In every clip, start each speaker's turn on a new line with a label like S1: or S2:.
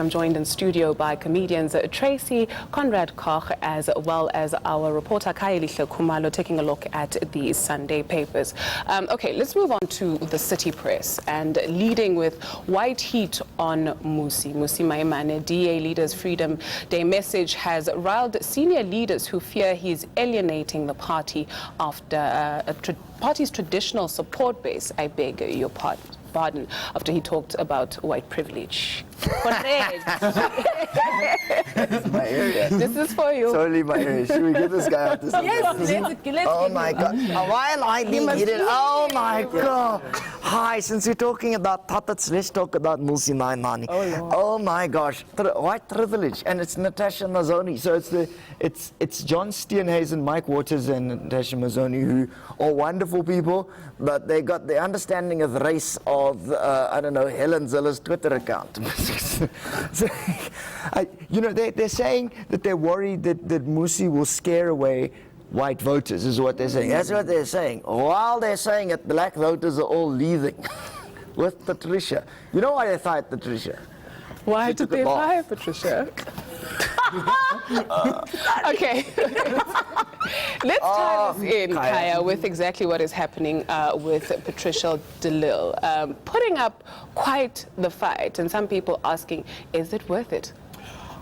S1: I'm joined in studio by comedians Tracy, Conrad Koch, as well as our reporter Khayelihle Khumalo, taking a look at the Sunday papers. Okay, let's move on to the city press, and leading with white heat on Mmusi Maimane. DA Leaders Freedom Day message has riled senior leaders who fear he's alienating the party after party's traditional support base. I beg your pardon, after he talked about white privilege.
S2: My area.
S1: This is for you.
S2: Totally my area. Should we get this guy out this?
S1: Yes, let's
S2: oh my God. Why am I being hidden? Oh my God. Hi, since we're talking about puppets, let's talk about Mmusi Maimane. Oh my gosh. White privilege. And it's Natasha Mazzoni. So it's John Steenhuisen, Mike Waters and Natasha Mazzoni, who are wonderful people, but they got the understanding of race of, I don't know, Helen Zille's Twitter account. So, you know, they're saying that they're worried that Mmusi will scare away white voters, is what they're saying. That's what they're saying. While they're saying it, black voters are all leaving with Patricia. You know why they fired Patricia?
S1: Why did they fire Patricia? Okay. Let's tie this in, Kaya, with exactly what is happening with Patricia de Lille. Putting up quite the fight, and some people asking, is it worth it?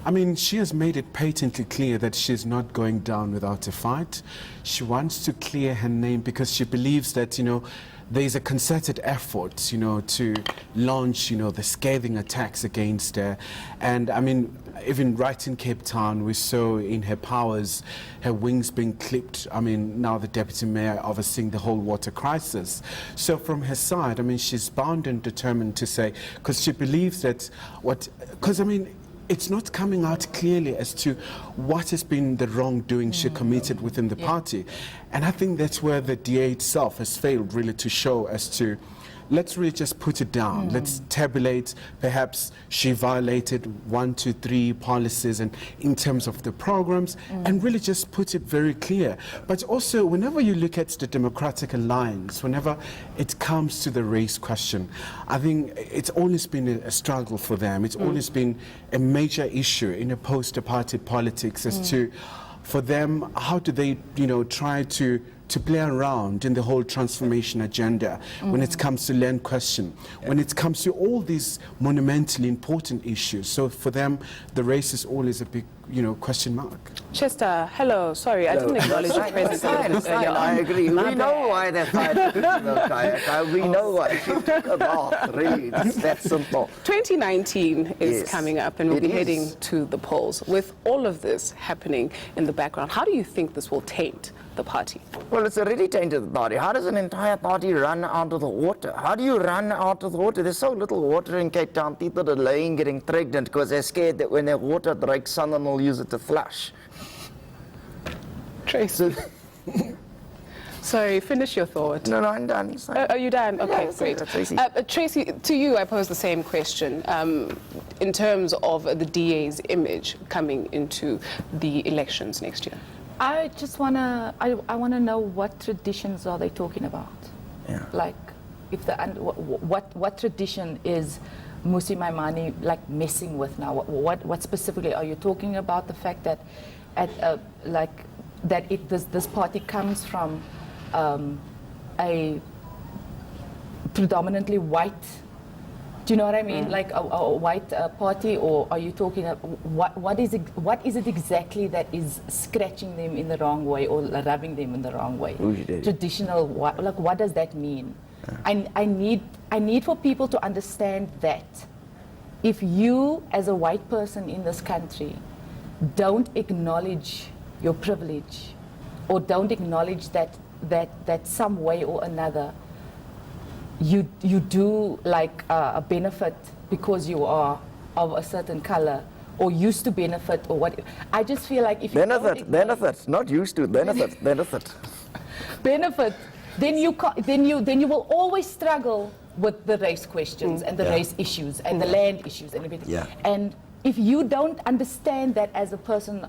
S3: I mean, she has made it patently clear that she's not going down without a fight. She wants to clear her name because she believes that, you know, there's a concerted effort, you know, to launch, you know, the scathing attacks against her. And I mean, even right in Cape Town, we saw in her powers, her wings being clipped. I mean, now the deputy mayor overseeing the whole water crisis. So from her side, I mean, she's bound and determined to say, because she believes that because I mean, it's not coming out clearly as to what has been the wrongdoing she committed within the party. And I think that's where the DA itself has failed really to show as to, let's really just put it down. Let's tabulate, perhaps she violated 1, 2, 3 policies and in terms of the programs, and really just put it very clear. But also, whenever you look at the Democratic Alliance, whenever it comes to the race question, I think it's always been a struggle for them. It's always been a major issue in a post-apartheid politics as to, for them, how do they, you know, try to play around in the whole transformation agenda when it comes to land question, when it comes to all these monumentally important issues. So for them, the race is always a big, you know, question mark.
S1: Chester, hello. Sorry, I didn't acknowledge your presence.
S2: I agree. We know why they're fighting. We know why. She took a bath. Really, it's that simple.
S1: 2019 is coming up, and we'll be heading to the polls. With all of this happening in the background, how do you think this will taint the party?
S2: Well, it's already tainted the party. How does an entire party run out of the water? How do you run out of the water? There's so little water in Cape Town. People are delaying getting pregnant because they're scared that when their water breaks, someone will use it to flush.
S1: Tracy. Sorry, finish your thought.
S2: No, I'm done.
S1: Are you done? Okay,
S2: Yeah,
S1: great.
S2: Tracy.
S1: Tracy, to you, I pose the same question in terms of the DA's image coming into the elections next year.
S4: I just wanna, I wanna know what traditions are they talking about?
S2: Yeah.
S4: Like, if the what tradition is Mmusi Maimane like messing with now? What specifically are you talking about? The fact that this party comes from a predominantly white. Do you know what I mean? Like a white party, or are you talking what is it exactly that is scratching them in the wrong way or rubbing them in the wrong way? Traditional, like what does that mean? I need for people to understand that if you as a white person in this country don't acknowledge your privilege or don't acknowledge that some way or another you do like a benefit because you are of a certain color or used to benefit or what. I just feel like if you
S2: benefit, not used to, benefit,
S4: benefit, then you will always struggle with the race questions and the race issues and the land issues and everything.
S2: Yeah.
S4: And if you don't understand that as a person,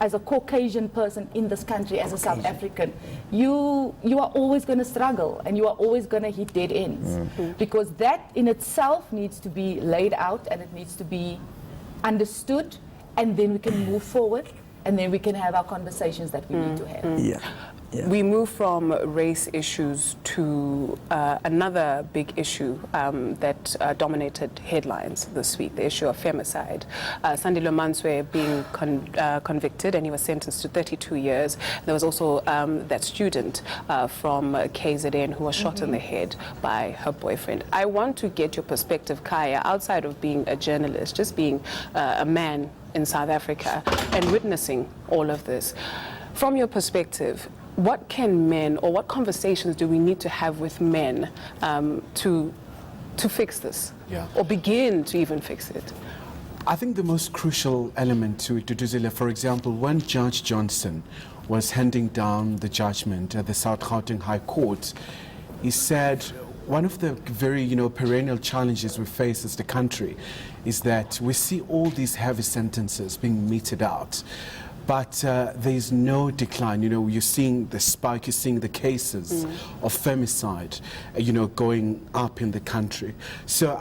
S4: as a Caucasian person in this country, as a South African, you are always going to struggle and you are always going to hit dead ends, because that in itself needs to be laid out and it needs to be understood, and then we can move forward, and then we can have our conversations that we need to have.
S2: Yeah. Yeah.
S1: We move from race issues to another big issue that dominated headlines this week, the issue of femicide. Sandile Manswe being convicted, and he was sentenced to 32 years. There was also that student from KZN who was shot in the head by her boyfriend. I want to get your perspective, Khaya, outside of being a journalist, just being a man in South Africa and witnessing all of this. From your perspective, what can men, or what conversations do we need to have with men to fix this, or begin to even fix it?
S3: I think the most crucial element to it, Duduzile, for example, when Judge Johnson was handing down the judgment at the South Gauteng High Court, he said one of the very, perennial challenges we face as the country is that we see all these heavy sentences being meted out. But there's no decline. You're seeing the spike, you're seeing the cases of femicide, going up in the country. So,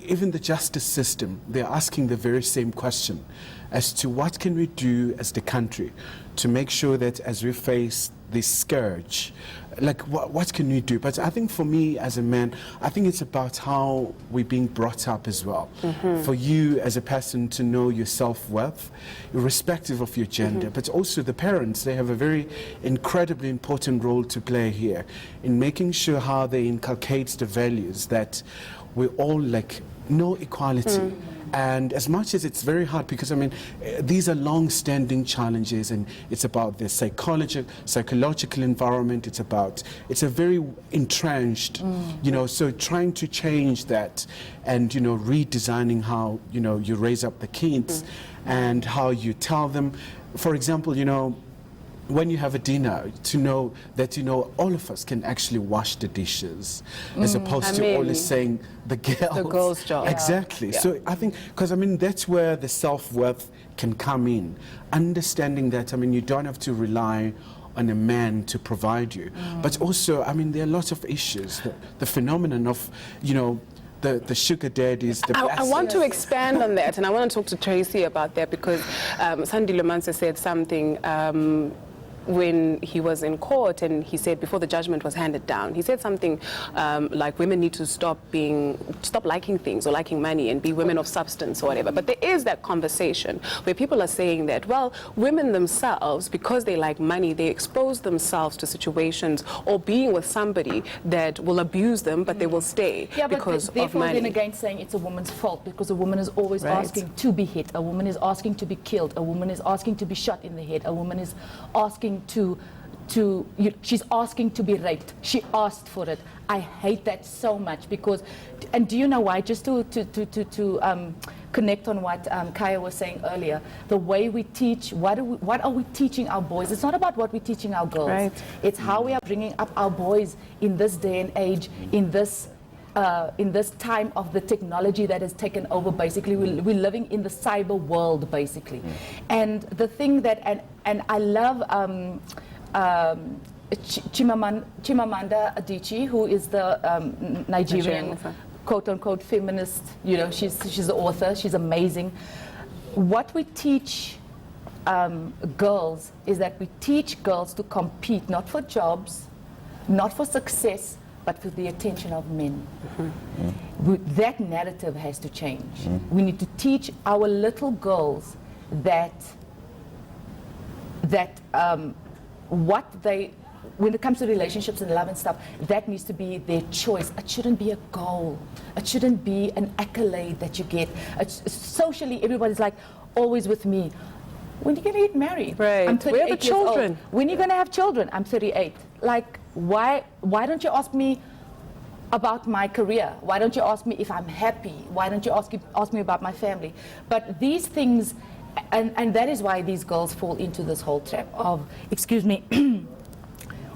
S3: even the justice system, they're asking the very same question as to what can we do as the country to make sure that as we face this scourge, what can we do? But I think for me as a man, I think it's about how we're being brought up as well. For you as a person to know your self-worth, irrespective of your gender, but also the parents, they have a very incredibly important role to play here in making sure how they inculcate the values that we all know equality. And as much as it's very hard, because these are long-standing challenges, and it's about the psychological environment. It's a very entrenched, so trying to change that, and redesigning how you raise up the kids, and how you tell them, for example, when you have a dinner, to know that all of us can actually wash the dishes, as opposed to always saying the girl's
S1: job.
S3: Exactly.
S1: Yeah.
S3: So I think, because that's where the self-worth can come in, understanding that you don't have to rely on a man to provide you, but also there are lots of issues, the phenomenon of the sugar daddies.
S1: I want to expand on that, and I want to talk to Tracy about that, because Sandile Manswe said something when he was in court, and he said before the judgment was handed down, he said something like women need to stop liking things or liking money and be women of substance or whatever. But there is that conversation where people are saying that, well, women themselves, because they like money, they expose themselves to situations or being with somebody that will abuse them, but they will stay because of money.
S4: Therefore, then again, saying it's a woman's fault, because a woman is always asking to be hit, a woman is asking to be killed, a woman is asking to be shot in the head, a woman is asking she's asking to be raped. She asked for it. I hate that so much, because, and do you know why? Just to connect on what Khaya was saying earlier, the way we teach, what are we teaching our boys? It's not about what we're teaching our girls.
S1: Right.
S4: It's how we are bringing up our boys in this day and age, in this time of the technology that has taken over. Basically, we're living in the cyber world, basically. And the thing that, and I love Chimamanda Adichie, who is the Nigerian quote-unquote feminist. She's the author. She's amazing. What we teach girls is that we teach girls to compete, not for jobs, not for success, but for the attention of men. That narrative has to change. We need to teach our little girls that when it comes to relationships and love and stuff, that needs to be their choice. It shouldn't be a goal. It shouldn't be an accolade that you get. Socially, everybody's like, always with me. When are you going to get married?
S1: Right.
S4: I'm 38
S1: Where are the children?
S4: years old. When are you going to have children? I'm 38. Like, why don't you ask me about my career? Why don't you ask me if I'm happy? Why don't you ask me about my family? But these things, and that is why these girls fall into this whole trap of,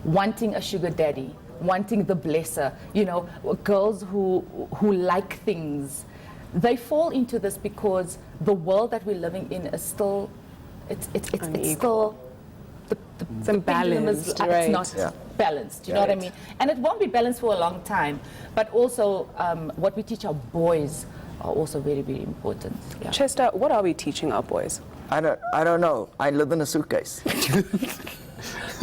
S4: wanting a sugar daddy, wanting the blesser. Girls who like things, they fall into this because the world that we're living in is still, it's still
S1: it's imbalanced,
S4: it's not balanced. You know what I mean? And it won't be balanced for a long time. But also, what we teach our boys also very, very important. Yeah.
S1: Chester, what are we teaching our boys?
S2: I don't know. I live in a suitcase.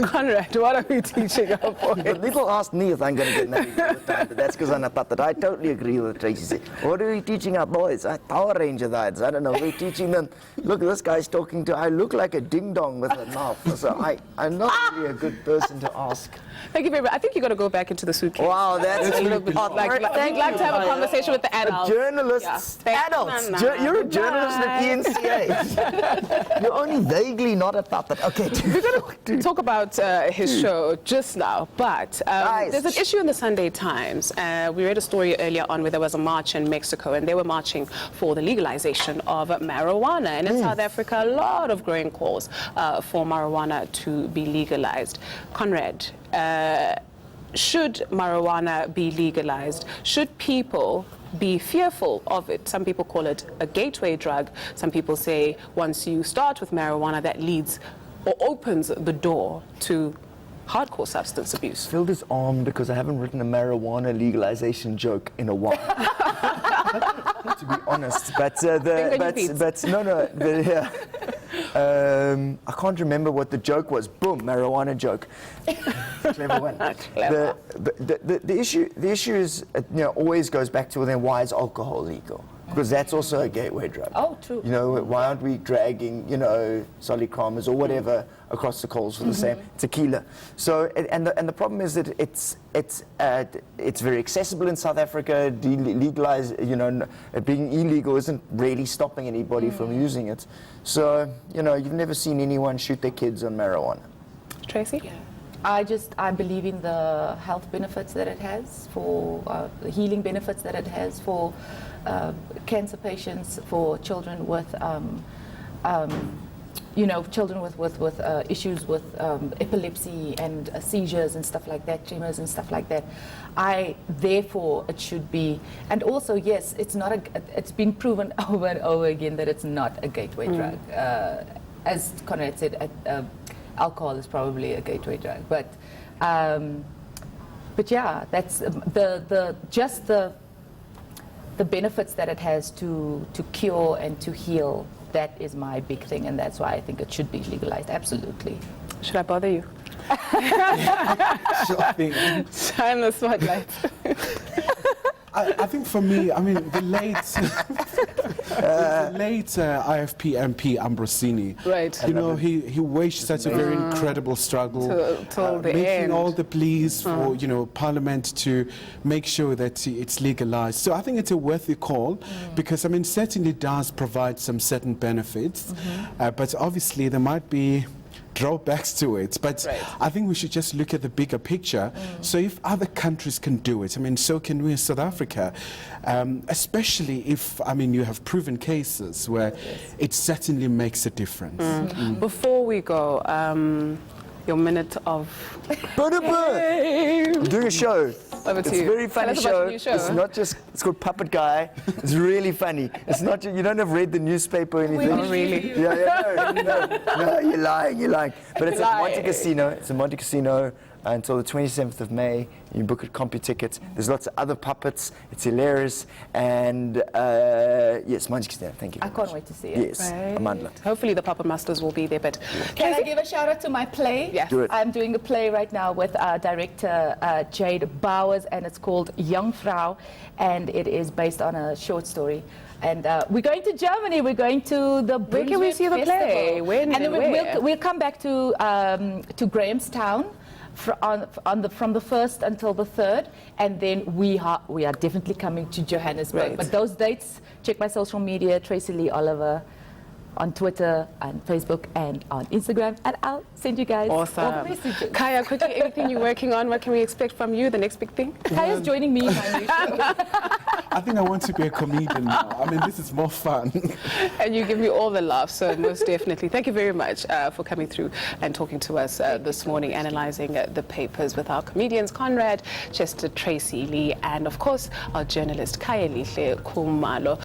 S1: Conrad, what are we teaching our boys?
S2: But people ask me if I'm going to get married all the time, but that's because I'm a that. I totally agree with what Tracy said. What are we teaching our boys? Power Ranger dads. I don't know. We're teaching them, look, this guy's talking to, I look like a ding-dong with a mouth. So I'm not really a good person to ask.
S1: Thank you very much. I think you got to go back into the suitcase.
S2: Wow, that's
S1: a little bit odd. Like to have a conversation with the adults.
S2: Journalists, adults. You're a journalist at eNCA. You're only vaguely not a puppet. Okay.
S1: We're going to talk about his show just now, but there's an issue in the Sunday Times. We read a story earlier on where there was a march in Mexico, and they were marching for the legalization of marijuana. And in South Africa, a lot of growing calls for marijuana to be legalized. Conrad, should marijuana be legalized? Should people be fearful of it? Some people call it a gateway drug. Some people say once you start with marijuana, that leads or opens the door to hardcore substance abuse.
S2: Phil is armed because I haven't written a marijuana legalization joke in a while. To be honest, I can't remember what the joke was. Boom, marijuana joke. Clever one.
S1: Clever.
S2: The issue is, always goes back to, well, then why is alcohol legal? Because that's also a gateway drug.
S4: Oh, true.
S2: Why aren't we dragging, Solikramas or whatever across the coals for the same tequila? So, and the problem is that it's very accessible in South Africa. Legalized, being illegal isn't really stopping anybody from using it. So, you've never seen anyone shoot their kids on marijuana.
S1: Tracy?
S4: Yeah. I believe in the health benefits that it has, for the healing benefits that it has for cancer patients, for children with, children with issues with epilepsy and seizures and stuff like that, tremors and stuff like that. Therefore, it should be, and also, yes, it's been proven over and over again that it's not a gateway drug. As Conrad said, alcohol is probably a gateway drug, but yeah, that's the benefits that it has to cure and to heal. That is my big thing, and that's why I think it should be legalized. Absolutely.
S1: Should I bother you?
S3: Sure thing.
S1: Shine the spotlight.
S3: I think for me, the late IFP MP Ambrosini,
S1: right?
S3: He waged such a very incredible struggle,
S1: till the
S3: making
S1: end.
S3: all the pleas for Parliament to make sure that it's legalized. So I think it's a worthy call because it certainly does provide some certain benefits, but obviously there might be drawbacks to it, but I think we should just look at the bigger picture. So if other countries can do it, so can we in South Africa, especially if you have proven cases where it certainly makes a difference.
S1: Before we go, your minute of
S2: I'm doing a show.
S1: Over to
S2: It's
S1: you.
S2: a very funny
S1: Tell us about your new show.
S2: It's not just, it's called Puppet Guy. It's really funny. It's not, you don't have read the newspaper or anything.
S1: Oh, really?
S2: No, you're lying. But it's at Monte Casino. It's a Monte Casino until the 27th of May. You can book at CompuTicket. There's lots of other puppets. It's hilarious. And yes, Monte Casino. Thank you.
S4: I can't wait to see it.
S2: Yes, Amandla.
S1: Hopefully the puppet masters will be there, but
S4: Can I give a shout out to my play?
S1: Yes.
S2: Do it.
S4: I'm doing a play right now with director Jade Bowers, and it's called Young Frau, and it is based on a short story. And we're going to Germany. We're going to the
S1: Where can we see the
S4: Festival.
S1: play? When
S4: and then
S1: where?
S4: we'll come back to Grahamstown from the 1st until the 3rd, and then we are definitely coming to Johannesburg.
S1: Right.
S4: But those dates, check my social media, Khayelihle Oliver, on Twitter and Facebook and on Instagram, and I'll send you guys all the messages.
S1: Khaya, quickly, anything you're working on? What can we expect from you? The next big thing?
S4: Kaya's joining me in my new show.
S3: I think I want to be a comedian now. This is more fun.
S1: And you give me all the laughs, so most definitely. Thank you very much for coming through and talking to us this morning, analyzing the papers with our comedians, Conrad, Chester, Tracy-Lee, and of course, our journalist, Khayelihle Khumalo.